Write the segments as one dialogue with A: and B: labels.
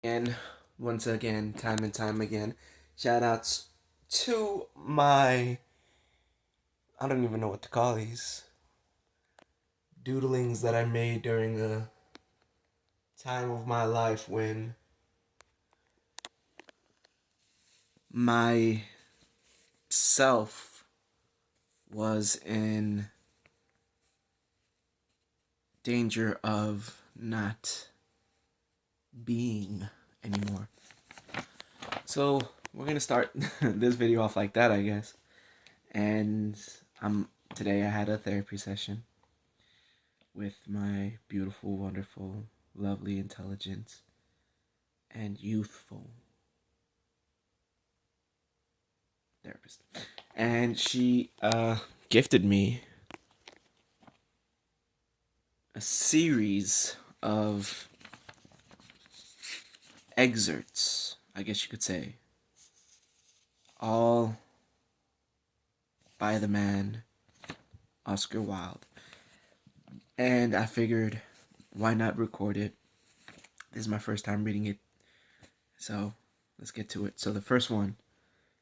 A: And once again, time and time again, shout outs to my, I don't even know what to call these, doodlings that I made during a time of my life when my self was in danger of not being anymore. So we're gonna start this video off like that, I guess. And today I had a therapy session with my beautiful, wonderful, lovely, intelligent, and youthful therapist. And she gifted me a series of excerpts, I guess you could say, all by the man Oscar Wilde. And I figured, why not record it? This is my first time reading it, so let's get to it. So the first one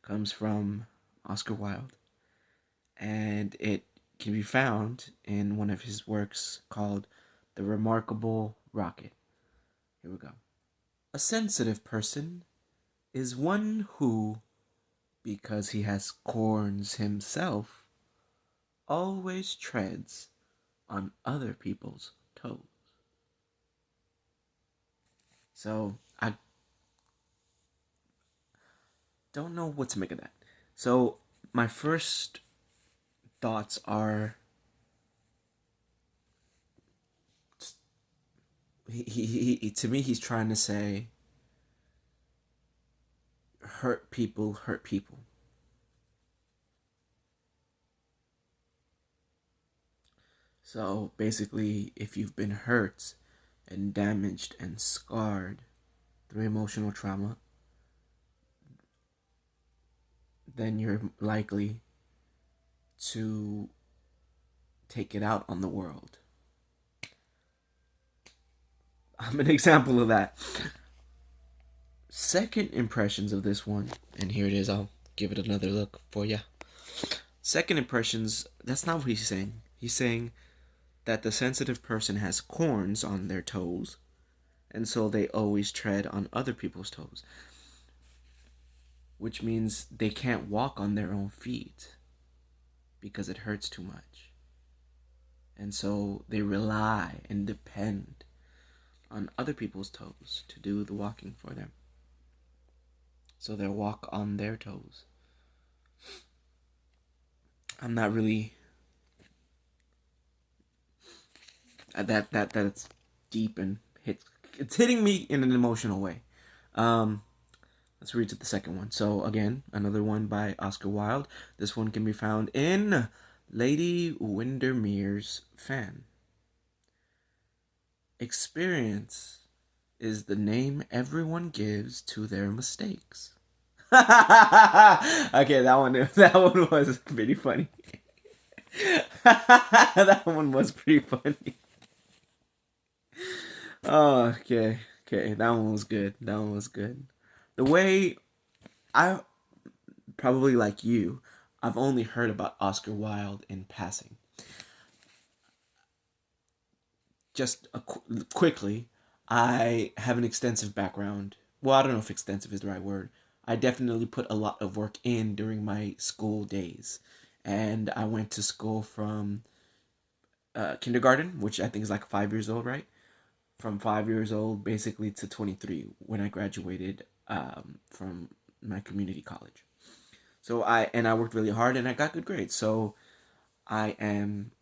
A: comes from Oscar Wilde, and it can be found in one of his works called The Remarkable Rocket. Here we go. A sensitive person is one who, because he has corns himself, always treads on other people's toes. So I don't know what to make of that. So my first thoughts are to me he's trying to say hurt people hurt people. So basically, if you've been hurt and damaged and scarred through emotional trauma, then you're likely to take it out on the world. I'm an example of that. Second impressions of this one, and here it is, I'll give it another look for you. Second impressions, that's not what he's saying. He's saying that the sensitive person has corns on their toes, and so they always tread on other people's toes, which means they can't walk on their own feet because it hurts too much. And so they rely and depend on other people's toes to do the walking for them. So they'll walk on their toes. I'm not really that's deep and it's hitting me in an emotional way. Let's read to the second one. So again, another one by Oscar Wilde. This one can be found in Lady Windermere's Fan. Experience is the name everyone gives to their mistakes. Okay, that one was pretty funny. That one was pretty funny. Oh, okay, that one was good. That one was good. The way I probably like you, I've only heard about Oscar Wilde in passing. Just quickly, I have an extensive background. Well, I don't know if extensive is the right word. I definitely put a lot of work in during my school days. And I went to school from kindergarten, which I think is like 5 years old, right? From 5 years old basically to 23 when I graduated from my community college. So I worked really hard and I got good grades. So I am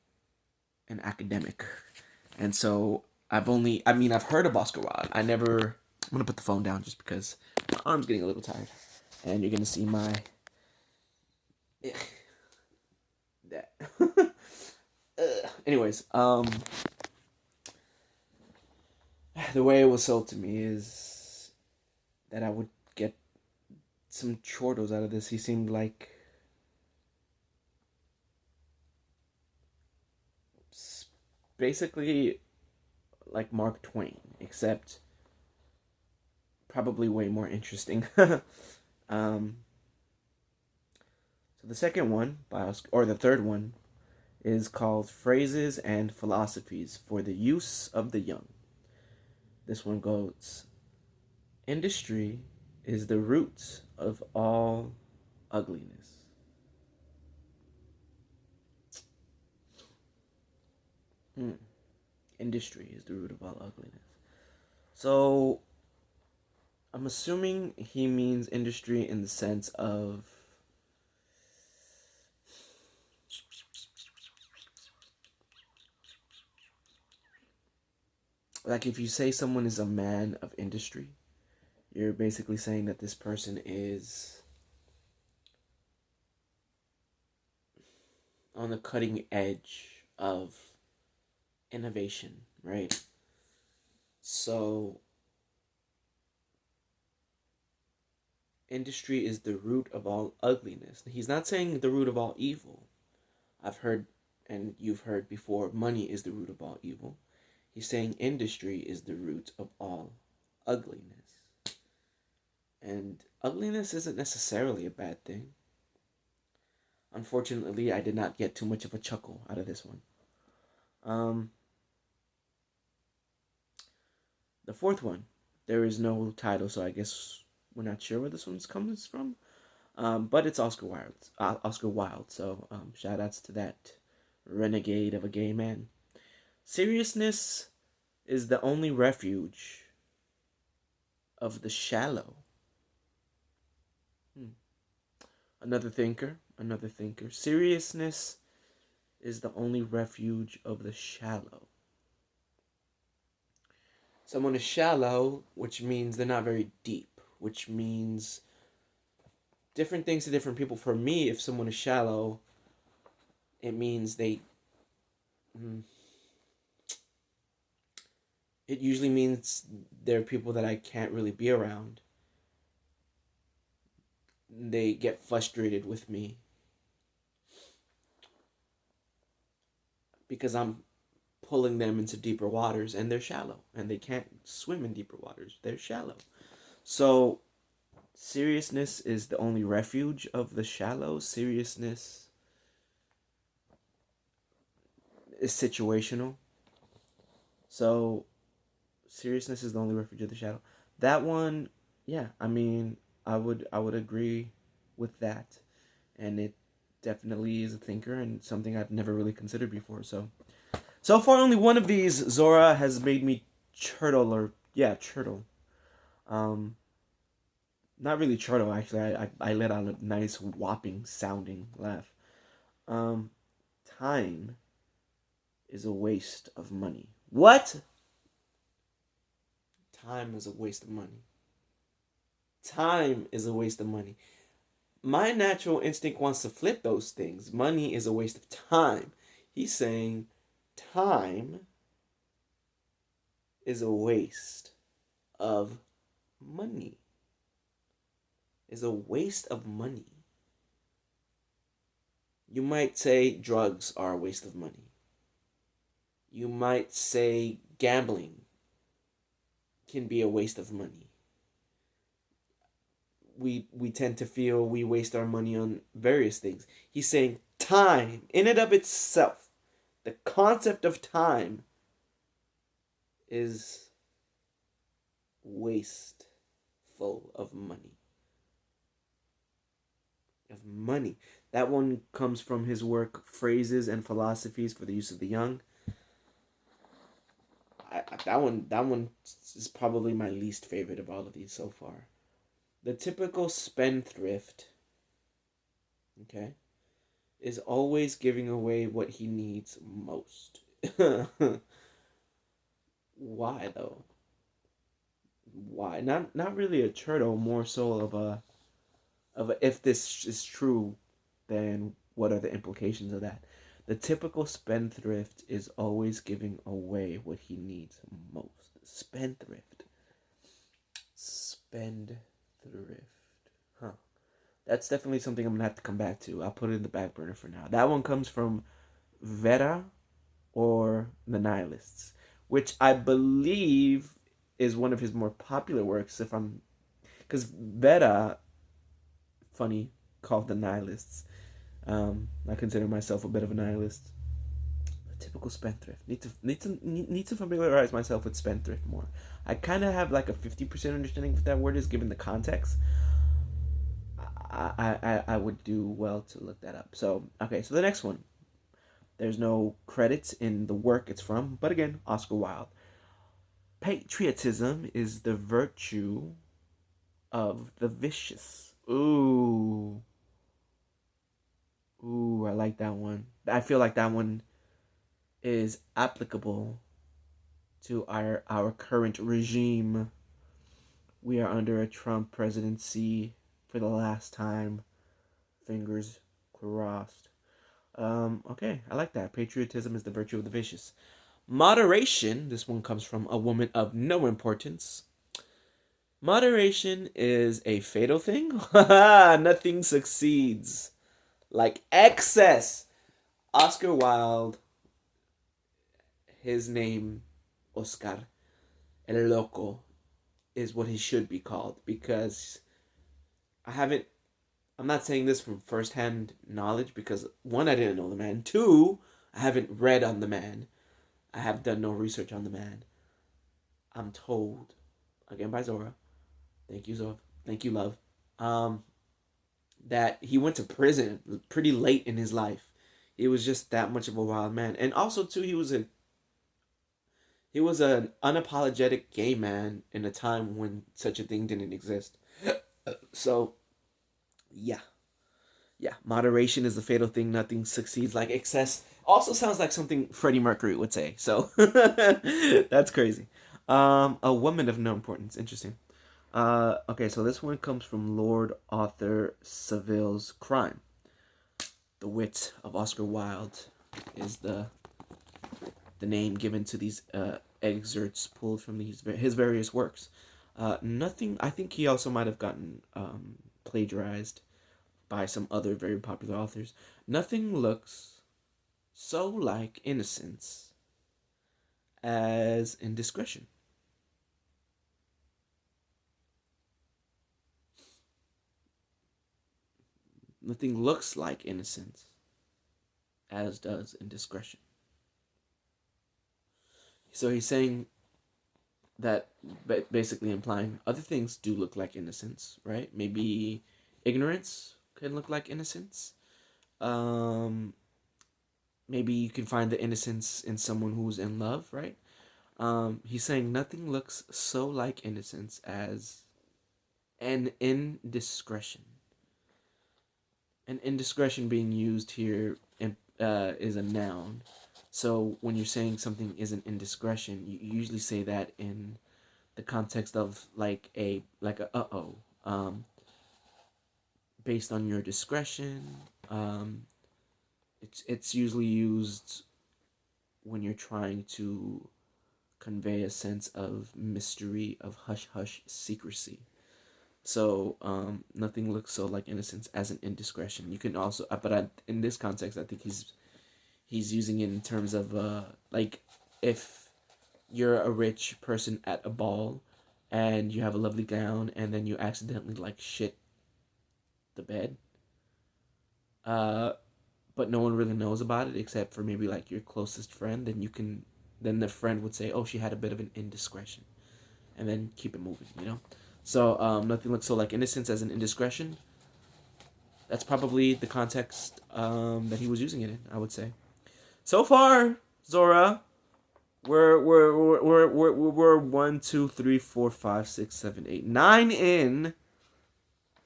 A: an academic. And so I've heard of Oscar Wilde. I'm gonna put the phone down just because my arm's getting a little tired. And you're gonna see my that. Anyways, the way it was sold to me is that I would get some chortos out of this. He seemed like basically like Mark Twain, except probably way more interesting. um, so the second one, or the third one, is called Phrases and Philosophies for the Use of the Young. This one goes, industry is the root of all ugliness. Hmm. Industry is the root of all ugliness. So I'm assuming he means industry in the sense of like if you say someone is a man of industry, you're basically saying that this person is on the cutting edge of innovation, right? So industry is the root of all ugliness. He's not saying the root of all evil. I've heard, and you've heard before, money is the root of all evil. He's saying industry is the root of all ugliness. And ugliness isn't necessarily a bad thing. Unfortunately, I did not get too much of a chuckle out of this one. The fourth one, there is no title, so I guess we're not sure where this one comes from. But it's Oscar Wilde. Oscar Wilde. So shout outs to that renegade of a gay man. Seriousness is the only refuge of the shallow. Another thinker. Seriousness is the only refuge of the shallow. Someone is shallow, which means they're not very deep, which means different things to different people. For me, if someone is shallow, it means it usually means they're people that I can't really be around. They get frustrated with me because I'm pulling them into deeper waters, and they're shallow, and they can't swim in deeper waters. They're shallow. So seriousness is the only refuge of the shallow. Seriousness is situational. So seriousness is the only refuge of the shallow. That one, yeah, I mean, I would agree with that. And it definitely is a thinker and something I've never really considered before. So far only one of these, Zora, has made me churtle. Not really chortle, actually. I let out a nice whopping sounding laugh. Time is a waste of money. What? Time is a waste of money. Time is a waste of money. My natural instinct wants to flip those things. Money is a waste of time. He's saying time is a waste of money. Is a waste of money. You might say drugs are a waste of money. You might say gambling can be a waste of money. We tend to feel we waste our money on various things. He's saying time, in and of itself, the concept of time is wasteful of money. Of money. That one comes from his work, Phrases and Philosophies for the Use of the Young. That one is probably my least favorite of all of these so far. The typical spendthrift, okay, is always giving away what he needs most. Why though? Why? Not really a churtle, more so of a if this is true, then what are the implications of that? The typical spendthrift is always giving away what he needs most. Spendthrift. Huh. That's definitely something I'm going to have to come back to. I'll put it in the back burner for now. That one comes from Vera or the Nihilists, which I believe is one of his more popular works. If I'm, because Vera, funny, called the nihilists. I consider myself a bit of a nihilist. A typical spendthrift. Need to familiarize myself with spendthrift more. I kind of have like a 50% understanding of what that word is, given the context. I would do well to look that up. So okay, so the next one. There's no credits in the work it's from, but again, Oscar Wilde. Patriotism is the virtue of the vicious. Ooh. Ooh, I like that one. I feel like that one is applicable to our current regime. We are under a Trump presidency for the last time. Fingers crossed. Okay, I like that. Patriotism is the virtue of the vicious. Moderation, this one comes from a woman of no importance. Moderation is a fatal thing. Nothing succeeds like excess. Oscar Wilde, his name, Oscar El Loco, is what he should be called, because I'm not saying this from firsthand knowledge, because one, I didn't know the man. Two, I haven't read on the man. I have done no research on the man. I'm told, again by Zora, thank you Zora, thank you love, that he went to prison pretty late in his life. He was just that much of a wild man, and also too, he was an unapologetic gay man in a time when such a thing didn't exist. So, yeah. Yeah, moderation is the fatal thing. Nothing succeeds like excess. Also sounds like something Freddie Mercury would say. So, that's crazy. A woman of no importance. Interesting. Okay, so this one comes from Lord Arthur Saville's Crime. The wit of Oscar Wilde is the name given to these excerpts pulled from his various works. Nothing. I think he also might have gotten plagiarized by some other very popular authors. Nothing looks so like innocence as indiscretion. Nothing looks like innocence as does indiscretion. So he's saying that, basically implying other things do look like innocence, right? Maybe ignorance can look like innocence. Maybe you can find the innocence in someone who's in love, right? He's saying nothing looks so like innocence as an indiscretion. An indiscretion being used here is a noun. So when you're saying something is an indiscretion, you usually say that in the context of like a uh-oh. Based on your discretion. It's usually used when you're trying to convey a sense of mystery, of hush hush secrecy. So nothing looks so like innocence as an indiscretion. You can also, in this context, I think he's using it in terms of like if you're a rich person at a ball and you have a lovely gown and then you accidentally like shit the bed, but no one really knows about it except for maybe like your closest friend, then the friend would say, oh, she had a bit of an indiscretion, and then keep it moving, you know. So nothing looks so like innocence as an indiscretion. That's probably the context that he was using it in, I would say. So far, Zora, we're 1, 2, 3, 4, 5, 6, 7, 8, 9 in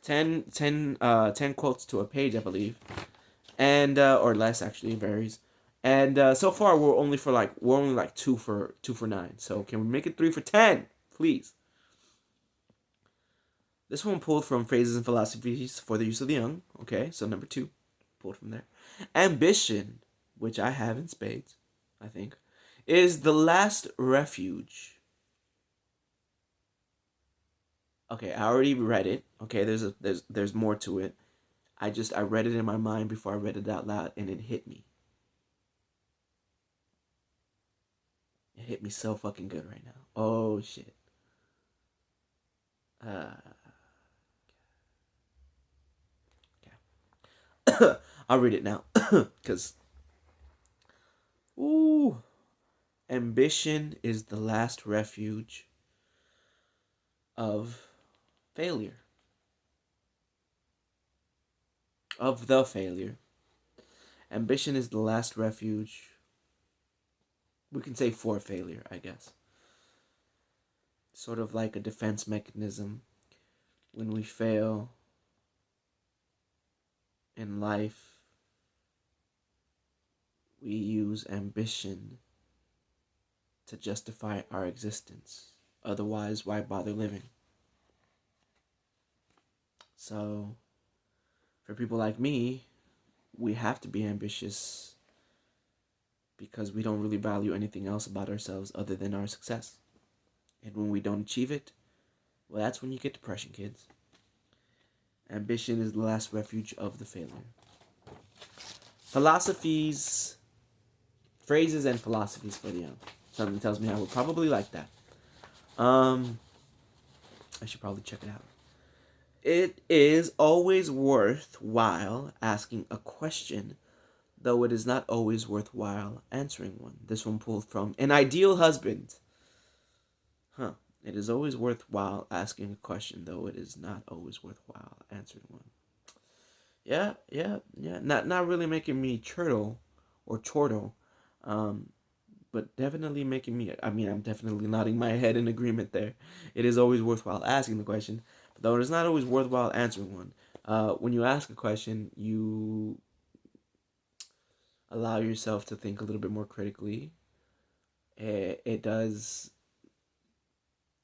A: 10 quotes to a page, I believe, and or less actually, it varies. And so far we're only like 2 for 9. So can we make it 3 for 10, please? This one pulled from Phrases and Philosophies for the Use of the Young. Okay, so number 2, pulled from there. Ambition, which I have in spades, I think, is the last refuge. Okay, I already read it. Okay, there's more to it. I read it in my mind before I read it out loud, and it hit me. It hit me so fucking good right now. Oh shit. Uh, okay. I'll read it now. Because, ooh, ambition is the last refuge of failure. Of the failure. Ambition is the last refuge. We can say for failure, I guess. Sort of like a defense mechanism. When we fail in life, we use ambition to justify our existence. Otherwise, why bother living? So, for people like me, we have to be ambitious because we don't really value anything else about ourselves other than our success. And when we don't achieve it, well, that's when you get depression, kids. Ambition is the last refuge of the failure. Philosophies, phrases and philosophies for the young. Something tells me I would probably like that. I should probably check it out. It is always worthwhile asking a question, though it is not always worthwhile answering one. This one pulled from An Ideal Husband. It is always worthwhile asking a question, though it is not always worthwhile answering one. Yeah. Not really making me chortle or chortle, but definitely making me. I mean, I'm definitely nodding my head in agreement there. It is always worthwhile asking the question, but though it is not always worthwhile answering one. When you ask a question, you allow yourself to think a little bit more critically. It does.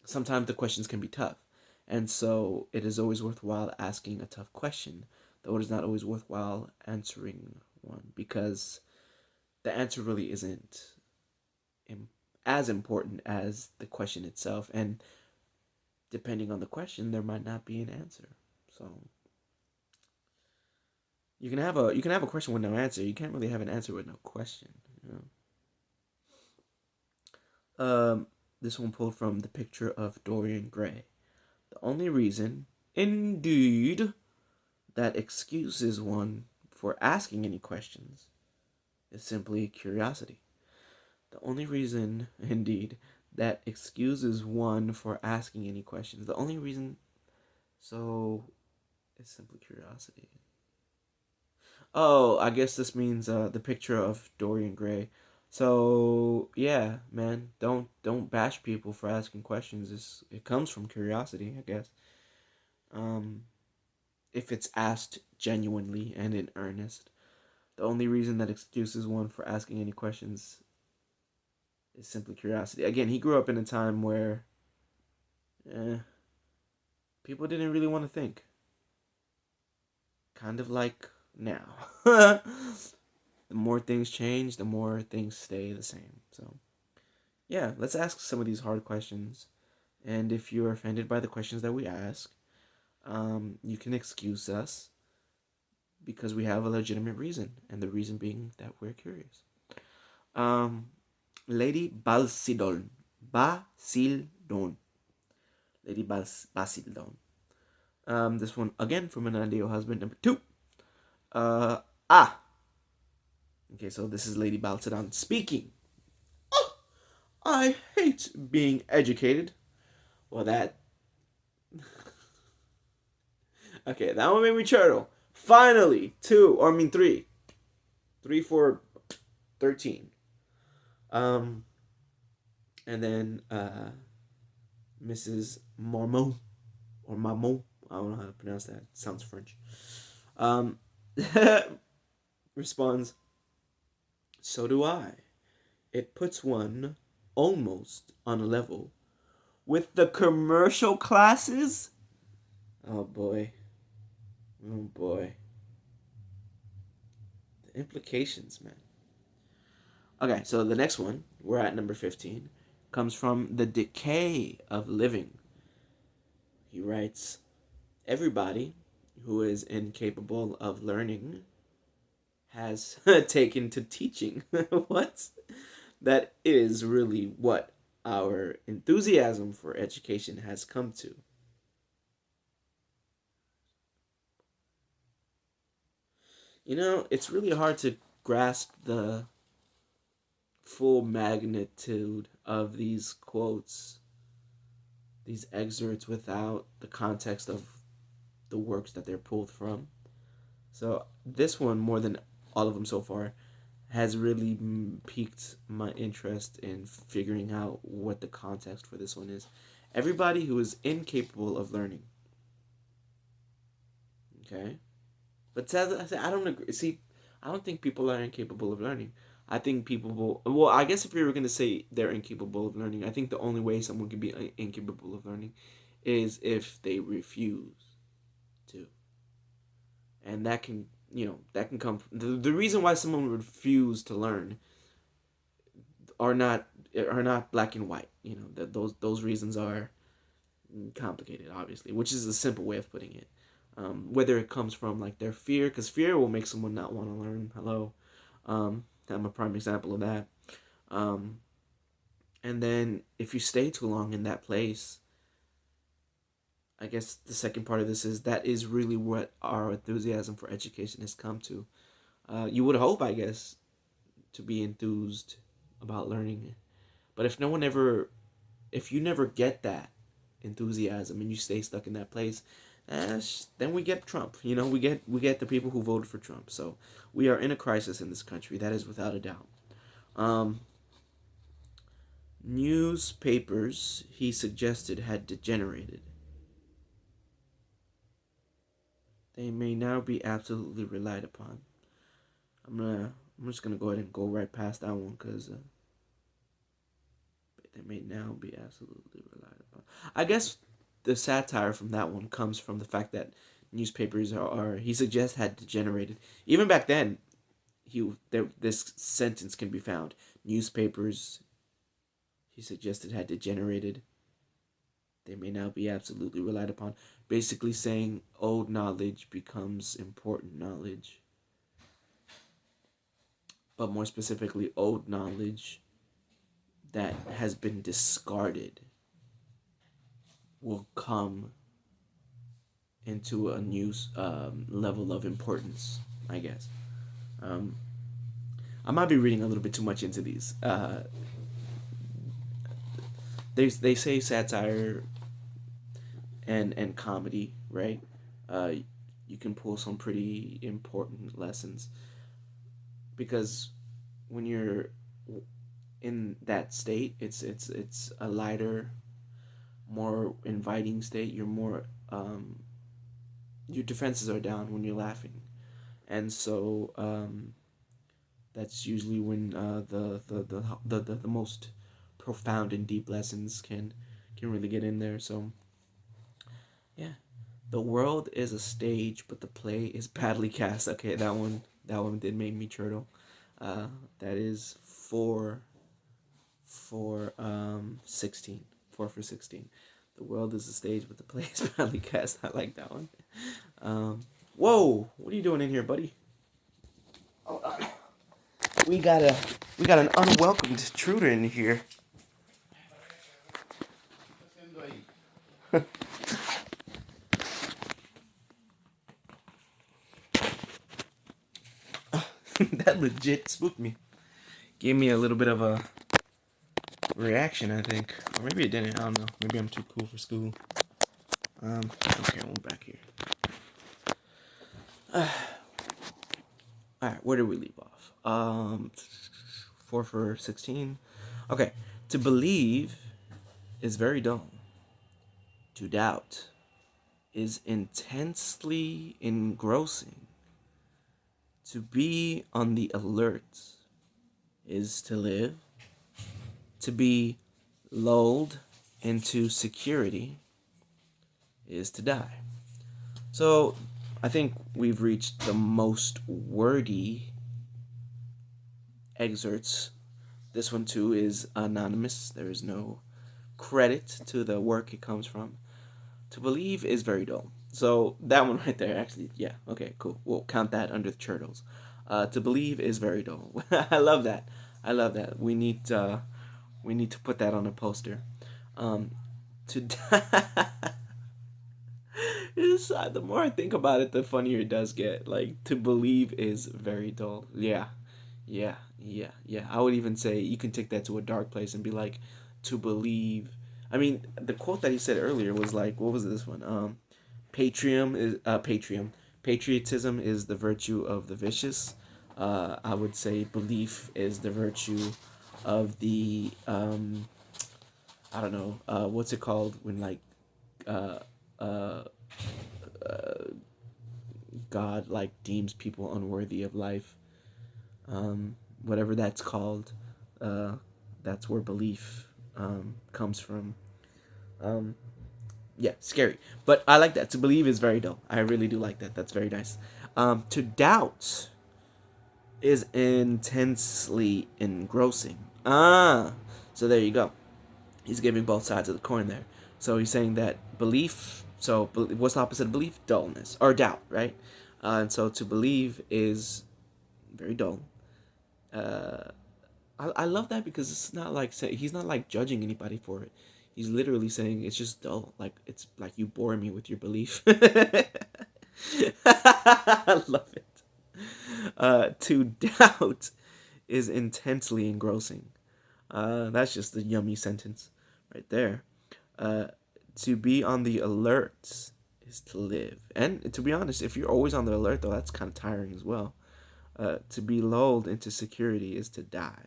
A: Sometimes the questions can be tough. And so it is always worthwhile asking a tough question, though it is not always worthwhile answering one, because the answer really isn't as important as the question itself. And depending on the question, there might not be an answer. So you can have a question with no answer. You can't really have an answer with no question. You know? This one pulled from The Picture of Dorian Gray. The only reason, indeed, that excuses one for asking any questions is simply curiosity. The only reason, indeed, that excuses one for asking any questions, the only reason, so, is simply curiosity. Oh, I guess this means the picture of Dorian Gray. So yeah, man, don't bash people for asking questions. It comes from curiosity, I guess. Um, if it's asked genuinely and in earnest. The only reason that excuses one for asking any questions is simply curiosity. Again, he grew up in a time where people didn't really want to think. Kind of like now. The more things change, the more things stay the same. So, yeah, let's ask some of these hard questions. And if you're offended by the questions that we ask, you can excuse us because we have a legitimate reason, and the reason being that we're curious. Lady Basildon. Basildon. Lady Basildon. This one again from An Ideal Husband number 2. Okay, so this is Lady Balsadon speaking. Oh, I hate being educated. Well, that. Okay, that one made me chortle. Finally, 3. 3 for 13. And then Mrs. Marmot or Mamon. I don't know how to pronounce that. It sounds French. Responds, so do I. It puts one almost on a level with the commercial classes. Oh boy. Oh boy. The implications, man. Okay, so the next one, we're at number 15, comes from The Decay of Living. He writes, everybody who is incapable of learning has taken to teaching. What? That is really what our enthusiasm for education has come to. It's really hard to grasp the full magnitude of these quotes, these excerpts, without the context of the works that they're pulled from. So this one, more than all of them so far, has really piqued my interest in figuring out what the context for this one is. Everybody who is incapable of learning. Okay? But I don't agree. See, I don't think people are incapable of learning. I think people will. Well, I guess if you were going to say they're incapable of learning, I think the only way someone can be incapable of learning is if they refuse to. And that can come from, the reason why someone would refuse to learn are not black and white. That those reasons are complicated, obviously, which is a simple way of putting it. Whether it comes from like their fear, because fear will make someone not want to learn. Hello, I'm a prime example of that. Um, and then if you stay too long in that place, I guess the second part of this is that is really what our enthusiasm for education has come to. You would hope, I guess, to be enthused about learning, but if you never get that enthusiasm and you stay stuck in that place, then we get Trump. We get the people who voted for Trump. So we are in a crisis in this country. That is without a doubt. Um, Newspapers, he suggested, had degenerated. They may now be absolutely relied upon. I'm just gonna go ahead and go right past that one because they may now be absolutely relied upon. I guess the satire from that one comes from the fact that newspapers are he suggests had degenerated. Even back then, this sentence can be found. Newspapers, he suggested, had degenerated. They may now be absolutely relied upon. Basically saying old knowledge becomes important knowledge. But more specifically, old knowledge that has been discarded will come into a new level of importance, I guess. Um, I might be reading a little bit too much into these. They say satire and comedy, right? Uh, you can pull some pretty important lessons because when you're in that state, it's a lighter, more inviting state. Your defenses are down when you're laughing, and so that's usually when the most profound and deep lessons can really get in there. So yeah, the world is a stage, but the play is badly cast. Okay, that one did make me chortle. Uh, that is 16. 4 for 16. The world is a stage, but the play is badly cast. I like that one. Um, Whoa, what are you doing in here, buddy? Hold on. We got a we got an unwelcomed intruder in here. That legit spooked me. Gave me a little bit of a reaction, I think, or maybe it didn't. I don't know. Maybe I'm too cool for school. Okay, we're back here. All right, where did we leave off? 4 for 16. Okay, to believe is very dull. To doubt is intensely engrossing. To be on the alert is to live. To be lulled into security is to die. So I think we've reached the most wordy excerpts. This one too is anonymous. There is no credit to the work it comes from. To believe is very dull. So that one right there, actually, yeah, okay, cool. We'll count that under the turtles. To believe is very dull. I love that. I love that. We need to put that on a poster. To die, The more I think about it, the funnier it does get. Like, to believe is very dull. Yeah, yeah. I would even say you can take that to a dark place and be like, to believe. I mean, the quote that he said earlier was like, what was this one? Patriotism is the virtue of the vicious. I would say belief is the virtue of the I don't know. What's it called when like uh, uh, God like deems people unworthy of life? Whatever that's called. Uh, that's where belief comes from. Um, yeah, scary. But I like that. To believe is very dull. I really do like that. That's very nice. To doubt is intensely engrossing. So there you go. He's giving both sides of the coin there. So he's saying that belief. So what's the opposite of belief? Dullness or doubt, right? And so to believe is very dull. Uh, I love that because it's not like he's not like judging anybody for it. He's literally saying it's just dull. Like it's like you bore me with your belief. I love it. To doubt is intensely engrossing. That's just a yummy sentence right there. Uh, to be on the alert is to live. And to be honest, if you're always on the alert, though, that's kind of tiring as well. To be lulled into security is to die.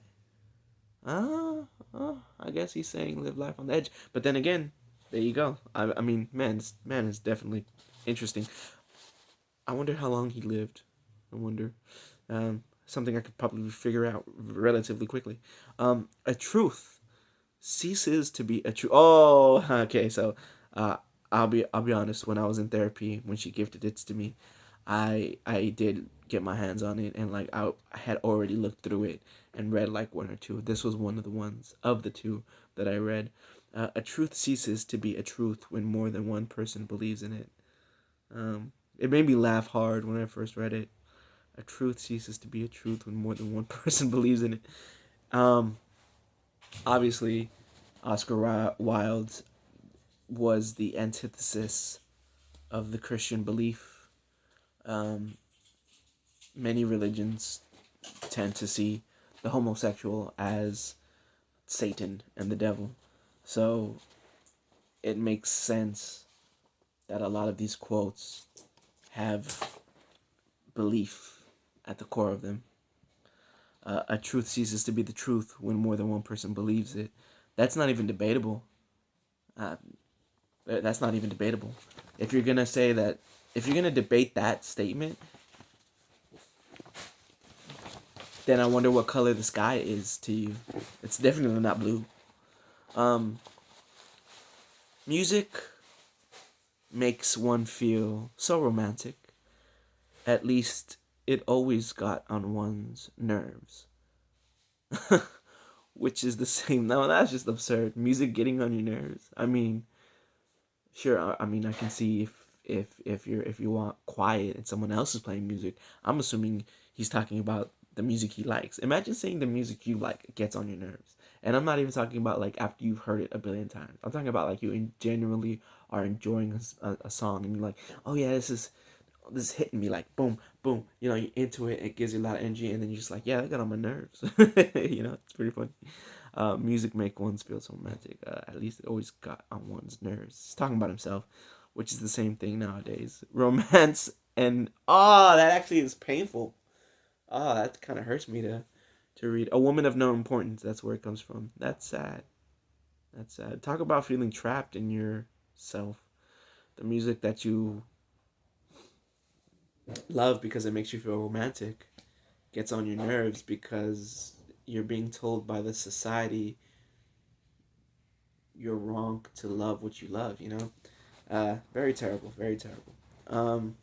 A: I guess he's saying live life on the edge. But then again, there you go. I mean, man is definitely interesting. I wonder how long he lived. I wonder. Something I could probably figure out relatively quickly. A truth ceases to be a truth. Oh, okay. So, uh, I'll be honest. When I was in therapy, when she gifted it to me, I did get my hands on it, and like I had already looked through it and read like one or two. This was one of the ones of the two that I read. A truth ceases to be a truth when more than one person believes in it. It made me laugh hard when I first read it. A truth ceases to be a truth when more than one person believes in it. Um, Obviously, Oscar Wilde was the antithesis of the Christian belief. Um, Many religions tend to see the homosexual as Satan and the devil. So it makes sense that a lot of these quotes have belief at the core of them. A truth ceases to be the truth when more than one person believes it. That's not even debatable. Uh, that's not even debatable. If you're gonna say that, if you're gonna debate that statement, then I wonder what color the sky is to you. It's definitely not blue. Um, Music makes one feel so romantic. At least it always got on one's nerves. Which is the same. No, that's just absurd. Music getting on your nerves. I mean, sure. I mean, I can see if you want quiet and someone else is playing music. I'm assuming he's talking about the music he likes. Imagine saying the music you like gets on your nerves. And I'm not even talking about like after you've heard it a billion times. I'm talking about like you genuinely are enjoying a song and you're like, oh yeah, this is hitting me like boom, boom. You know, you're into it. It gives you a lot of energy, and then you're just like, yeah, that got on my nerves. It's pretty funny. Music make one feel so romantic. At least it always got on one's nerves. He's talking about himself, which is the same thing nowadays. Romance and that actually is painful. That kind of hurts me to read. A woman of no importance. That's where it comes from. That's sad. That's sad. Talk about feeling trapped in yourself. The music that you love because it makes you feel romantic gets on your nerves because you're being told by the society you're wrong to love what you love, very terrible, very terrible. um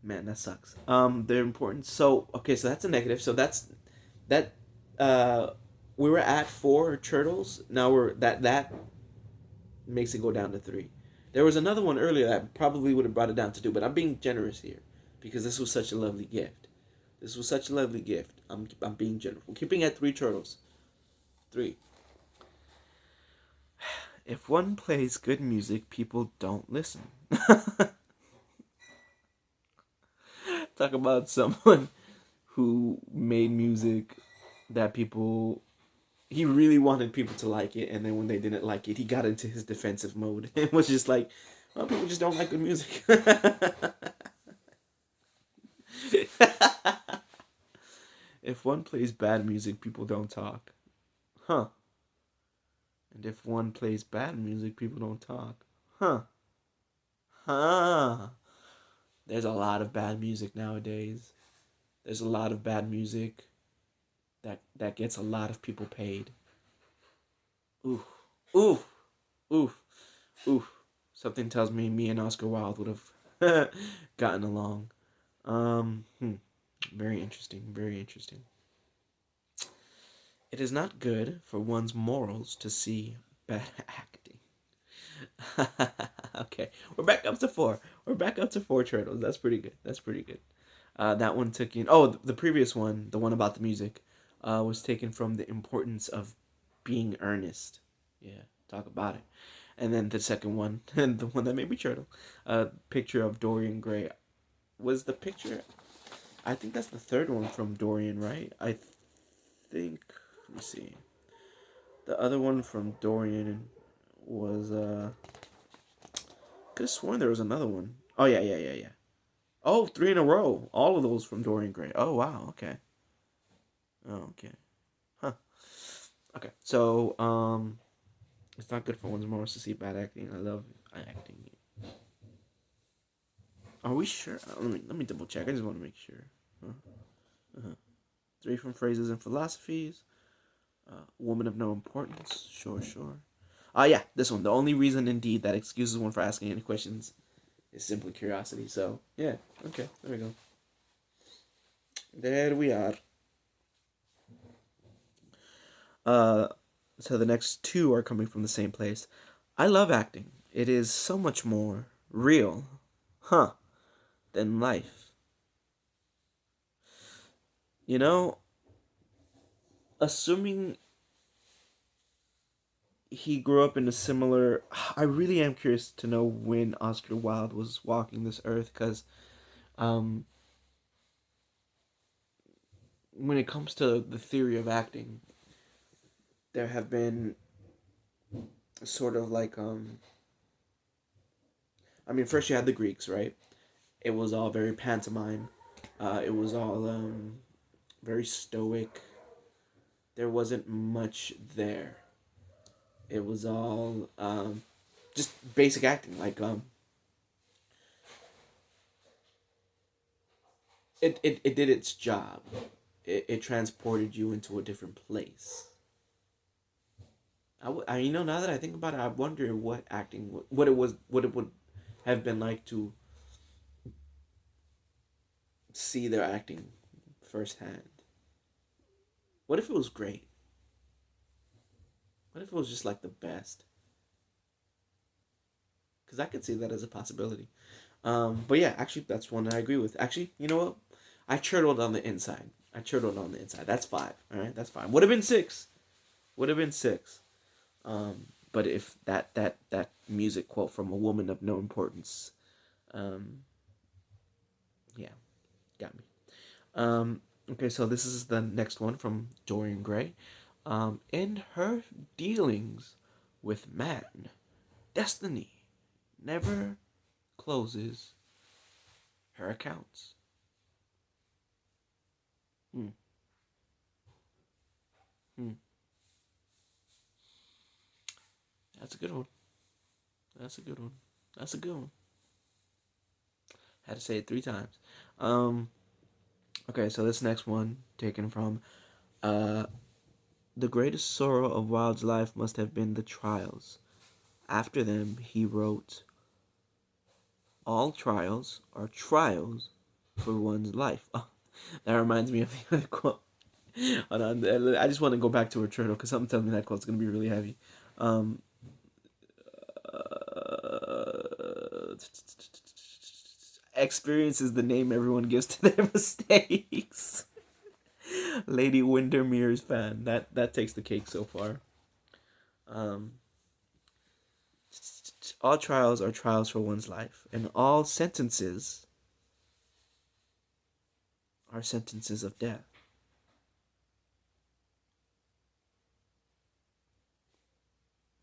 A: Man, that sucks. They're important. So okay, so that's a negative. So that uh we were at four turtles. Now we're that makes it go down to three. There was another one earlier that probably would have brought it down to two, but I'm being generous here because this was such a lovely gift. This was such a lovely gift. I'm being generous. We're keeping at three turtles. Three. If one plays good music, people don't listen. Talk about someone who made music that people he really wanted people to like it, and then when they didn't like it, he got into his defensive mode and was just like, "Well, people just don't like good music." If one plays bad music, people don't talk, huh? And if one plays bad music, people don't talk, huh? Huh? There's a lot of bad music nowadays. There's a lot of bad music that gets a lot of people paid. Ooh, ooh, ooh, ooh. Something tells me and Oscar Wilde would have gotten along. Very interesting. Very interesting. It is not good for one's morals to see bad acting. Okay, we're back up to four. We're back up to four turtles. That's pretty good. That's pretty good. That one took in. Oh, the previous one, the one about the music, was taken from the importance of being earnest. Yeah, talk about it. And then the second one, and the one that made me turtle, picture of Dorian Gray, was the picture. I think that's the third one from Dorian, right? I think. Let me see. The other one from Dorian was could have sworn there was another one. Oh yeah. Oh, three in a row. All of those from Dorian Gray. Oh wow. Okay. Oh okay. Huh. Okay. So it's not good for one's morals to see bad acting. I love acting. Are we sure? Let me double check. I just want to make sure. Huh? Uh-huh. Three from phrases and philosophies. Woman of no importance. Sure. Yeah, this one. The only reason, indeed, that excuses one for asking any questions is simply curiosity. So, yeah. Okay, there we go. There we are. Uh, so the next two are coming from the same place. I love acting. It is so much more real, than life. You know, assuming he grew up in a similar. I really am curious to know when Oscar Wilde was walking this earth, because um, when it comes to the theory of acting, there have been sort of like I mean, first you had the Greeks, right? It was all very pantomime. It was all very stoic. There wasn't much there. It was all just basic acting. Like it did its job. It transported you into a different place. Now that I think about it, I wonder what acting, what it would have been like to see their acting firsthand. What if it was great? What if it was just like the best? Because I could see that as a possibility. But yeah, actually, that's one that I agree with. Actually, you know what? I chortled on the inside. I chortled on the inside. That's five. All right, that's fine. Would have been six. Would have been six. But if that music quote from a woman of no importance, um, yeah, got me. Okay, so this is the next one from Dorian Gray. In her dealings with man, destiny never closes her accounts. Hmm. Hmm. That's a good one. That's a good one. That's a good one. Had to say it three times. Um. Okay, so this next one taken from uh, the greatest sorrow of Wilde's life must have been the trials. After them, he wrote, "All trials are trials for one's life." Oh, that reminds me of the other quote. Hold on, I just want to go back to her turtle because something tells me that quote's gonna be really heavy. Um, experience is the name everyone gives to their mistakes. Lady Windermere's fan. That takes the cake so far. Um, All trials are trials for one's life, and all sentences are sentences of death.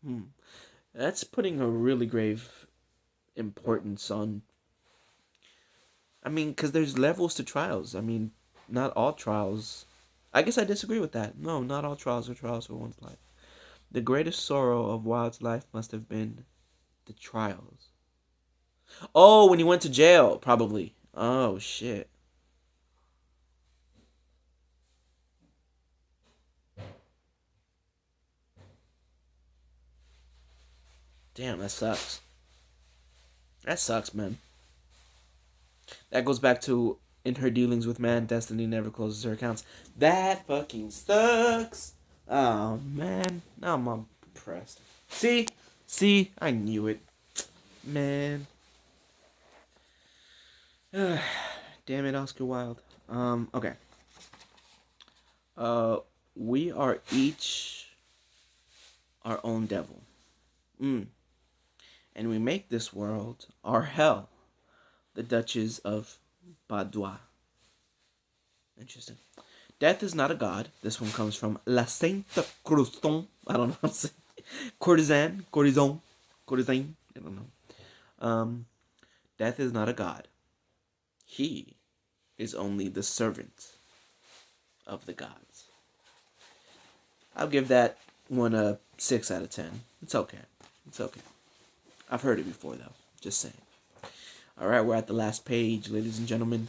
A: Hmm. That's putting a really grave importance on. I mean, because there's levels to trials. I mean, not all trials. I guess I disagree with that. No, not all trials are trials for one's life. The greatest sorrow of Wilde's life must have been the trials. Oh, when he went to jail, probably. Oh, shit. Damn, that sucks. That sucks, man. That goes back to in her dealings with man, destiny never closes her accounts. That fucking sucks. Oh man, now I'm impressed. See, I knew it, man. Damn it, Oscar Wilde. Okay. Uh, we are each our own devil. Mm. And we make this world our hell. The Duchess of Badois. Interesting. Death is not a god. This one comes from La Sainte Crouston. I don't know how to say. Courtisan. I don't know. Death is not a god. He is only the servant of the gods. I'll give that one a 6 out of 10. It's okay. It's okay. I've heard it before, though. Just saying. All right, we're at the last page, ladies and gentlemen.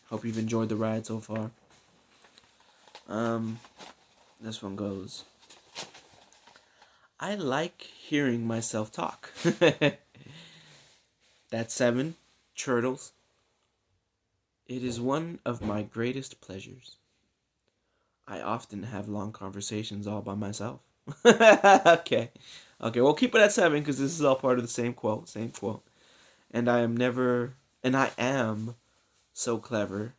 A: Hope you've enjoyed the ride so far. This one goes. I like hearing myself talk. That's 7. Turtles. It is one of my greatest pleasures. I often have long conversations all by myself. Okay. Okay, we'll keep it at 7 because this is all part of the same quote. Same quote. And I am so clever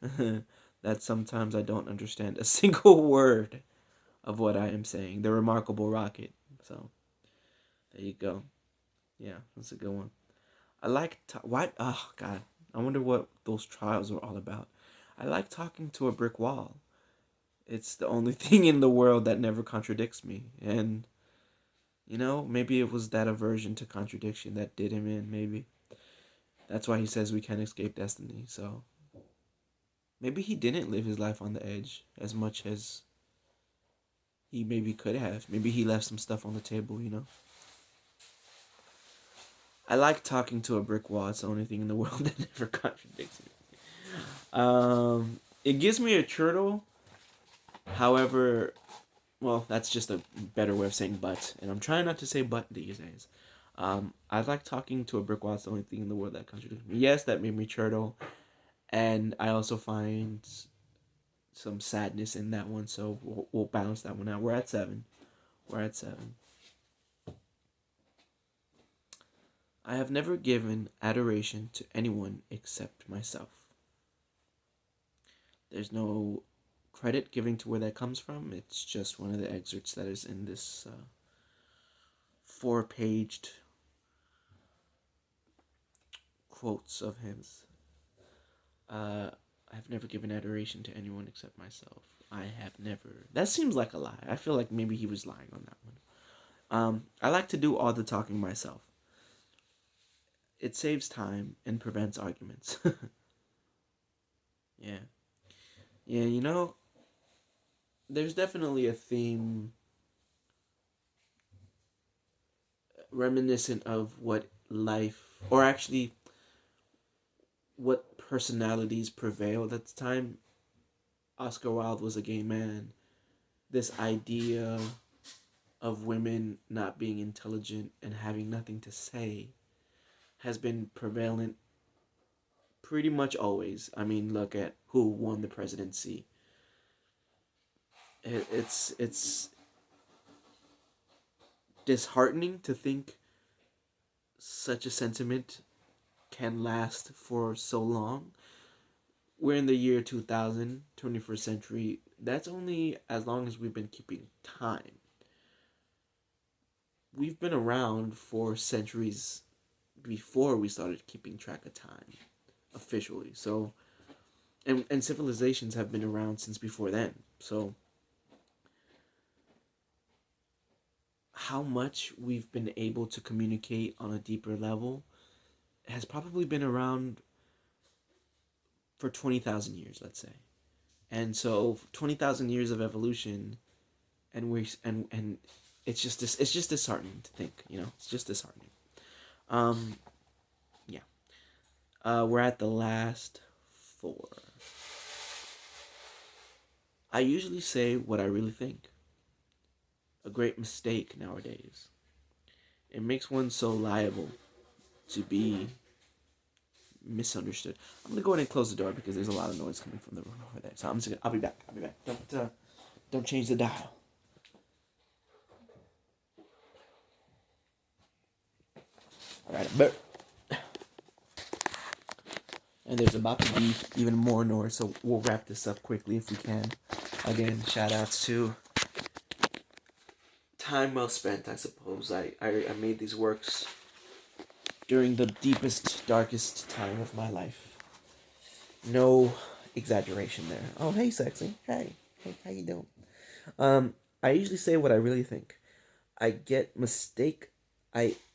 A: that sometimes I don't understand a single word of what I am saying. The Remarkable Rocket. So, there you go. Yeah, that's a good one. I like what? Oh God, I wonder what those trials were all about. I like talking to a brick wall. It's the only thing in the world that never contradicts me, and maybe it was that aversion to contradiction that did him in. Maybe that's why he says we can't escape destiny. So maybe he didn't live his life on the edge as much as he maybe could have. Maybe he left some stuff on the table. I like talking to a brick wall. It's the only thing in the world that never contradicts me. It gives me a turtle. However, well, that's just a better way of saying but. And I'm trying not to say but these days. I like talking to a brick wall. It's the only thing in the world that contradicts me. Yes, that made me turtle. And I also find some sadness in that one. So we'll balance that one out. We're at 7. We're at 7. I have never given adoration to anyone except myself. There's no credit giving to where that comes from. It's just one of the excerpts that is in this 4-paged quotes of his. I've never given adoration to anyone except myself. I have never. That seems like a lie. I feel like maybe he was lying on that one. I like to do all the talking myself. It saves time and prevents arguments. Yeah. Yeah, there's definitely a theme reminiscent of what life, or actually what personalities prevailed at the time. Oscar Wilde was a gay man. This idea of women not being intelligent and having nothing to say has been prevalent pretty much always. I mean, look at who won the presidency. It's disheartening to think such a sentiment can last for so long. We're in the year 2000, 21st century. That's only as long as we've been keeping time. We've been around for centuries before we started keeping track of time officially. So, and civilizations have been around since before then. So, how much we've been able to communicate on a deeper level has probably been around for 20,000 years, let's say. And so 20,000 years of evolution, and it's just disheartening to think, it's just disheartening. Um yeah. We're at the last four. I usually say what I really think. A great mistake nowadays. It makes one so liable to be misunderstood. I'm gonna go ahead and close the door because there's a lot of noise coming from the room over there. So I'll be back. I'll be back. Don't change the dial. All right, but and there's about to be even more noise, so we'll wrap this up quickly if we can. Again, shout outs to time well spent, I suppose. I made these works during the deepest, darkest time of my life. No exaggeration there. Oh, hey, sexy. Hey, how you doing? I usually say what I really think. I get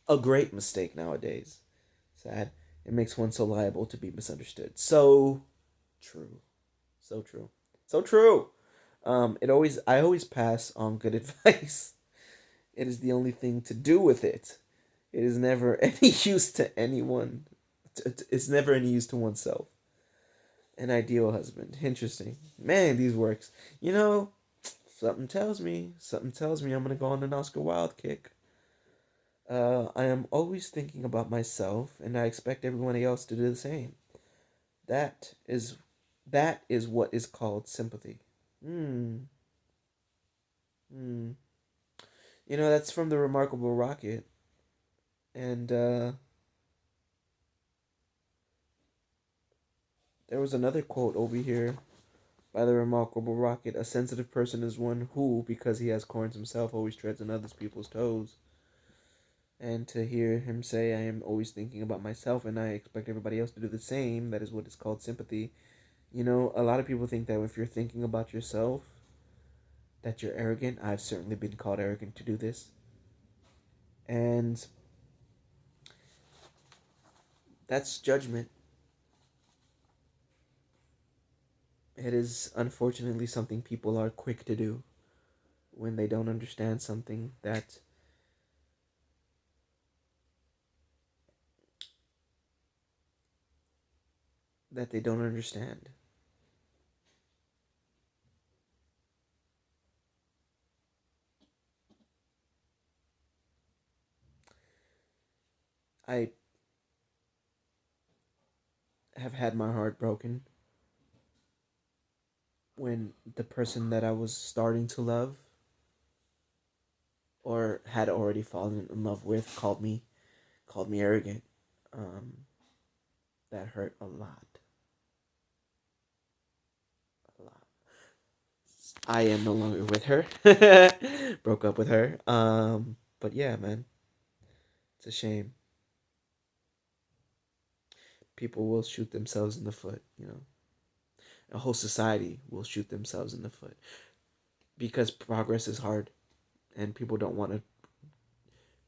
A: a great mistake nowadays. Sad. It makes one so liable to be misunderstood. So true. So true. So true. I always pass on good advice. It is the only thing to do with it. It is never any use to anyone. It's never any use to oneself. An ideal husband. Interesting. Man, these works. Something tells me. I'm gonna go on an Oscar Wilde kick. I am always thinking about myself, and I expect everyone else to do the same. That is, that is what is called sympathy. Hmm. Hmm. That's from the Remarkable Rocket, and there was another quote over here by the Remarkable Rocket. A sensitive person is one who, because he has corns himself, always treads on other people's toes. And to hear him say, I am always thinking about myself and I expect everybody else to do the same, that is what is called sympathy. A lot of people think that if you're thinking about yourself, that you're arrogant. I've certainly been called arrogant to do this. And that's judgment. It is unfortunately something people are quick to do when they don't understand something that they don't understand. I have had my heart broken when the person that I was starting to love or had already fallen in love with called me arrogant. Um, that hurt a lot. A lot. I am no longer with her. Broke up with her. But yeah, man, it's a shame. People will shoot themselves in the foot. A whole society will shoot themselves in the foot because progress is hard and people don't want to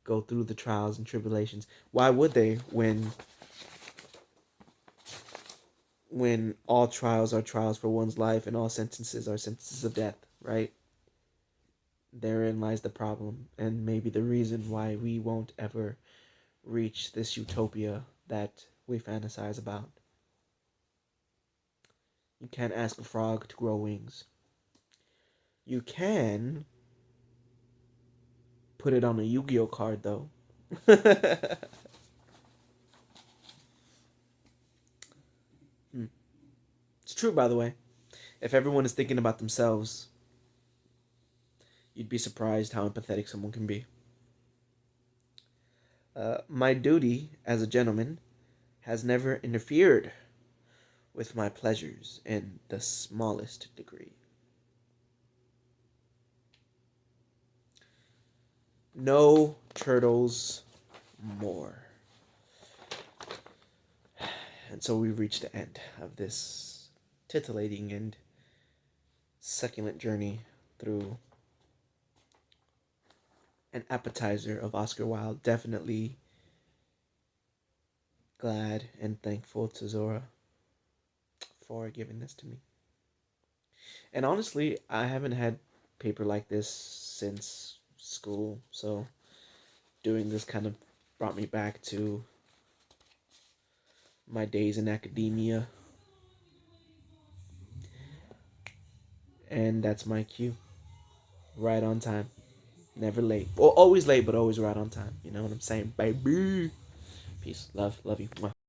A: go through the trials and tribulations. Why would they when all trials are trials for one's life and all sentences are sentences of death, right? Therein lies the problem and maybe the reason why we won't ever reach this utopia that we fantasize about. You can't ask a frog to grow wings. You can put it on a Yu-Gi-Oh card though. It's true, by the way. If everyone is thinking about themselves, you'd be surprised how empathetic someone can be. My duty as a gentleman has never interfered with my pleasures in the smallest degree. No turtles more. And so we reached the end of this titillating and succulent journey through an appetizer of Oscar Wilde. Definitely glad and thankful to Zora for giving this to me. And honestly, I haven't had paper like this since school, so doing this kind of brought me back to my days in academia. And that's my cue. Right on time. Never late. Or always late, but always right on time. You know what I'm saying, baby? Peace. Love. Love you. Mwah.